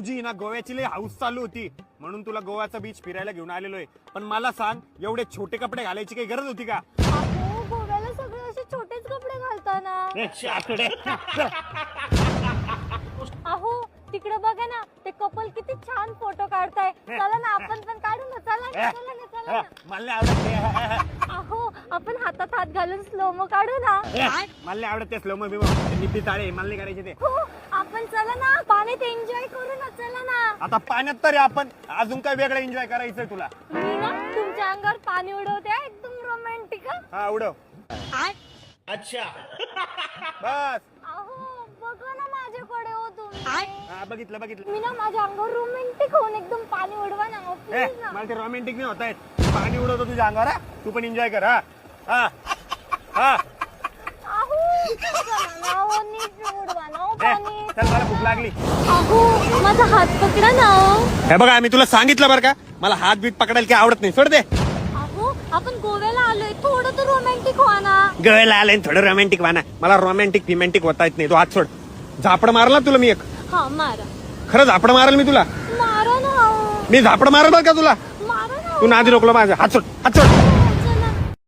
तुझी ना गोव्याची लय हाऊस चालू होती म्हणून तुला गोव्याचा बीच फिरायला घेऊन आलेलोय. पण मला सांग, एवढे छोटे कपडे घालायची काही गरज होती का? अहो, गोव्याला सगळे असे छोटेच कपडे घालताना. अहो, तिकडे बघा ना, ते कपल किती छान फोटो काढताय. चला ना, आपण पण काढू ना. चला ना, चला ना, चला ना. मला आवडत अहो, आपण हातात हात घालून स्लोमो काढू ना. मला आवडत ते स्लोमो बिमो निप्पी ताळे मला नाही करायचे ते. हो, आपण चला ना, पाण्यात एन्जॉय करू ना. चला ना. आता पाण्यात तरी आपण अजून काय वेगळं एन्जॉय करायचंय तुला? मी ना तुमच्या अंगावर पाणी उडवते हा, एकदम रोमॅन्टिक. हा उडव. अच्छा बस. अहो, बघा ना माझ्याकडे हो तुम्ही. हा बघितलं बघितलं. मी ना माझ्या अंगावर रोमॅन्टिक होऊन एकदम पाणी उडवा ना. प्लीज ना. मला ते रोमॅन्टिक नाही होत आहेत. पाणी उडवतो तुझ्या अंगावर हा. तू पण एन्जॉय कर. हा हा हा. अहो, चला ना, हो, नीट उडवा ना हो पाणी. चल मला भूक लागली. अहो, माझा हात पकडा ना. हे बघा मी तुला सांगितलं बरं का, मला हात बीत पकडायला काही आवडत नाही. सोड दे. अहो, आपण गोव्याला आलोय, थोडं तर रोमॅन्टिक व्हा ना. गळ्याला आलंय थोडं रोमॅन्टिक वाना. मला रोमॅन्टिक फिमॅन्टिक होता येत नाही. तू हात सोड. झापड मारला तुला मी एक. हा, मारा खरं झापड मारल मी तुला. मारा ना. मी झापड मारल बरं का तुला. मारा ना. तू नादी रोखलो माझा. हात सोड हात सोड.